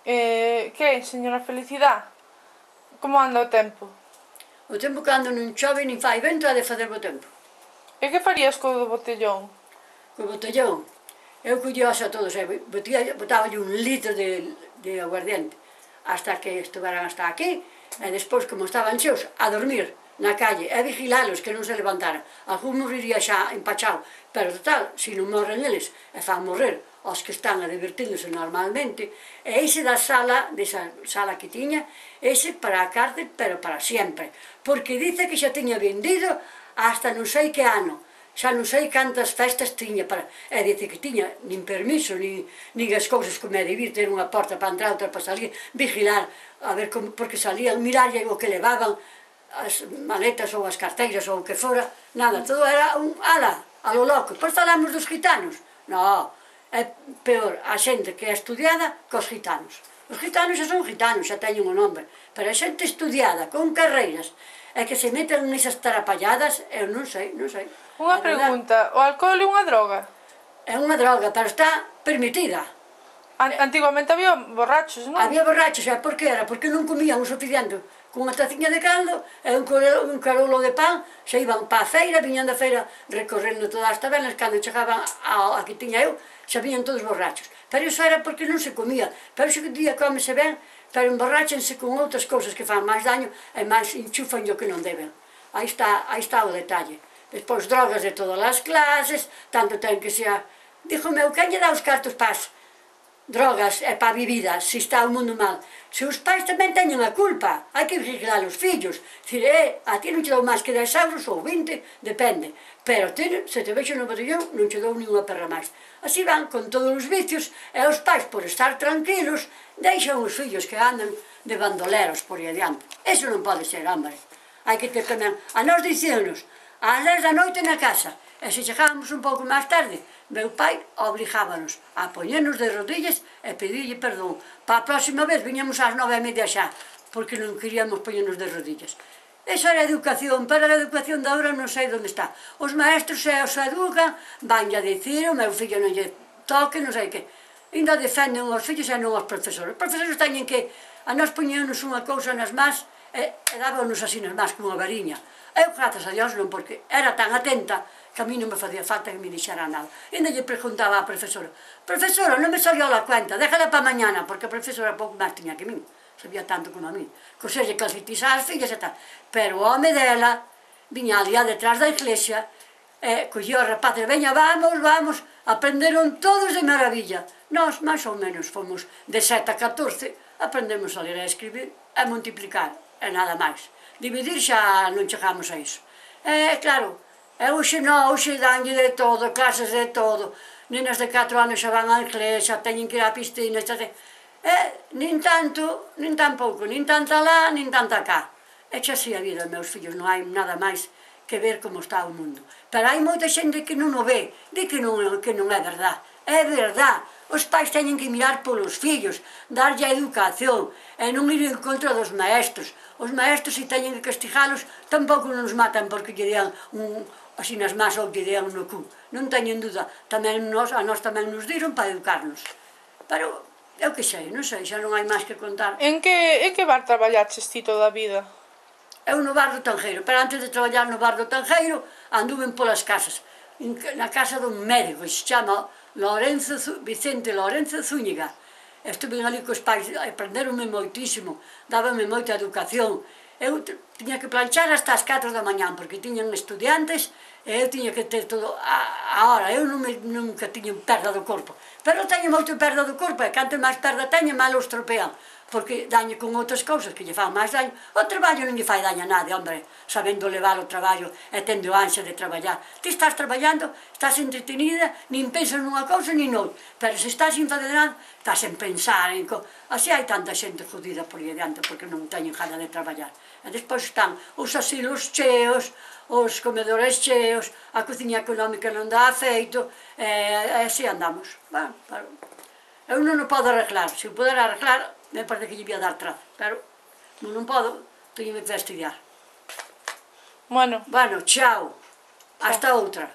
Que, señora Felicidad? Como anda o tempo? O tempo cando non chove nin fai vento ha de facer bo tempo. E que farías co do botellón? Co botellón, eu collíos a todos, botáballe un litro de aguardiente hasta que estuveran hasta aquí, e despois, como estaban cheos, a dormir na calle, e vigilalos que non se levantaran. Algún moriría xa empachado, pero total, se non morren eles, e fan morrer os que están a divertíndose normalmente, e ese da sala, desa sala que tiña, ese para a cárcel, pero para sempre, porque dice que xa tiña vendido hasta non sei que ano, xa non sei cantas festas tiña, e dice que tiña nin permiso, nin as cousas como é de vir, ter unha porta para entrar, outra para salir, vigilar, a ver como, porque salían, mirarlle o que levaban, as maletas ou as carteiras ou o que fora, nada, todo era un ala, a lo loco. Pois falamos dos gitanos, non, é peor a xente que é estudiada que os gitanos. Os gitanos xa son gitanos, xa teñen o nome, pero a xente estudiada, con carreiras, e que se meten nesas tarapalladas, eu non sei, non sei. Unha pregunta, o alcohol é unha droga? É unha droga, pero está permitida. Antigamente había borrachos, non? Había borrachos, e por que era? Porque non comían o suficiente con unha taciña de caldo e un carolo de pan, se iban para a feira, viñan da feira recorrendo todas as tabernas, cando chegaban a que tiña eu, xa viñan todos borrachos. Pero iso era porque non se comía, pero iso que día comese ben, pero emborráchense con outras cousas que fan máis daño e máis enchufan o que non deben. Aí está o detalle. Despois drogas de todas as clases, tanto ten que sea... Dixo meu, quen lle dá os cartos para as drogas e para a bebida, se está o mundo mal? Se os pais tamén teñen a culpa, hai que vigilar os fillos. Dicir, a ti non te dou máis que 10 euros ou 20, depende. Pero se te vexo no botellón, non te dou ninguna perra máis. Así van con todos os vicios, e os pais, por estar tranquilos, deixan os fillos que andan de bandoleros por aí adiante. Eso non pode ser, hombre. Hai que ter tamén... A nós dicíanos, ás 10 da noite na casa, e se chegábamos un pouco máis tarde, meu pai obligábanos a poñernos de rodillas e pedirlle perdón. Para a próxima vez viñamos ás 9:30 xa, porque non queríamos poñernos de rodillas. Esa era a educación, pero a educación da hora non sei onde está. Os maestros se os educan, vanlle a dicir, o meu fillo non lle toque, non sei que. Ainda defenden os fillos e non os profesores. Os profesores teñen que... A nós poñíanos unha cousa nas más e dábanos así nas más, como unha variña. Eu, grazas a Dios, non, porque era tan atenta que a mí non me facía falta que me dixera nada. E ainda lle preguntaba á profesora, profesora, non me salió la cuenta, déjala para mañana, porque a profesora pouco máis tiña que min, sabía tanto como a mí. Coselle calcitisa as fillas e tal. Pero o home dela viña ali detrás da iglesia e collía os rapaces, veña, vamos, aprenderon todos de maravilla. Nós, máis ou menos, fomos de 7 a 14, aprendemos a ler e a escribir, a multiplicar, e nada máis. Dividir xa non chegamos a iso. Claro, hoxe non, hoxe danlle de todo, clases de todo. Nenas de 4 anos xa van á inglés, xa teñen que ir á piscina, nin tanto, nin tan pouco, nin tanta lá, nin tanta cá. É xa así a vida, meus fillos, non hai nada máis que ver como está o mundo. Pero hai moita xente que non o ve, di que non é verdad. É verdad. Os pais teñen que mirar polos fillos, darlle a educación, e non ir en contra dos maestros. Os maestros, se teñen que castigalos, tampouco non nos matan porque lle dean así nas más ou lle dean no cu. Non teñen duda, a nós tamén nos diron para educarnos. Pero, eu que sei, non sei, xa non hai máis que contar. En que bar traballaches ti toda a vida? Eu no bar do Tanjeiro, pero antes de traballar no bar do Tanjeiro, anduven polas casas. Na casa dun médico, que se chama Vicente Lorenzo Zúñiga. Estuve ali cos pais, aprenderonme moitísimo, dábame moita educación. Eu tiña que planchar hasta as 4 da mañán, porque tiñan estudiantes, e eu tiña que ter todo a hora. Eu nunca tiña perda do corpo. Pero teño moito perda do corpo, e canto máis perda teño, máis o estropean. Porque daño con outras cousas que lle fan máis daño. O traballo non lle fai daño a nadie, hombre, sabendo levar o traballo e tendo ansia de traballar. Ti estás traballando, estás entretenida, nin pensas nunha cousa nin noutra. Pero se estás sin fazer nada, estás en pensar en... Así hai tanta xente jodida por aí adiante porque non teñen gana de traballar. E despois están os asilos cheos, os comedores cheos, a cociña económica non dá feito, e así andamos. Eu non o podo arreglar, se o poder arreglar, me parece que lle voy a dar trazo, pero non podo, teño que estudiar. Bueno, chao, hasta outra.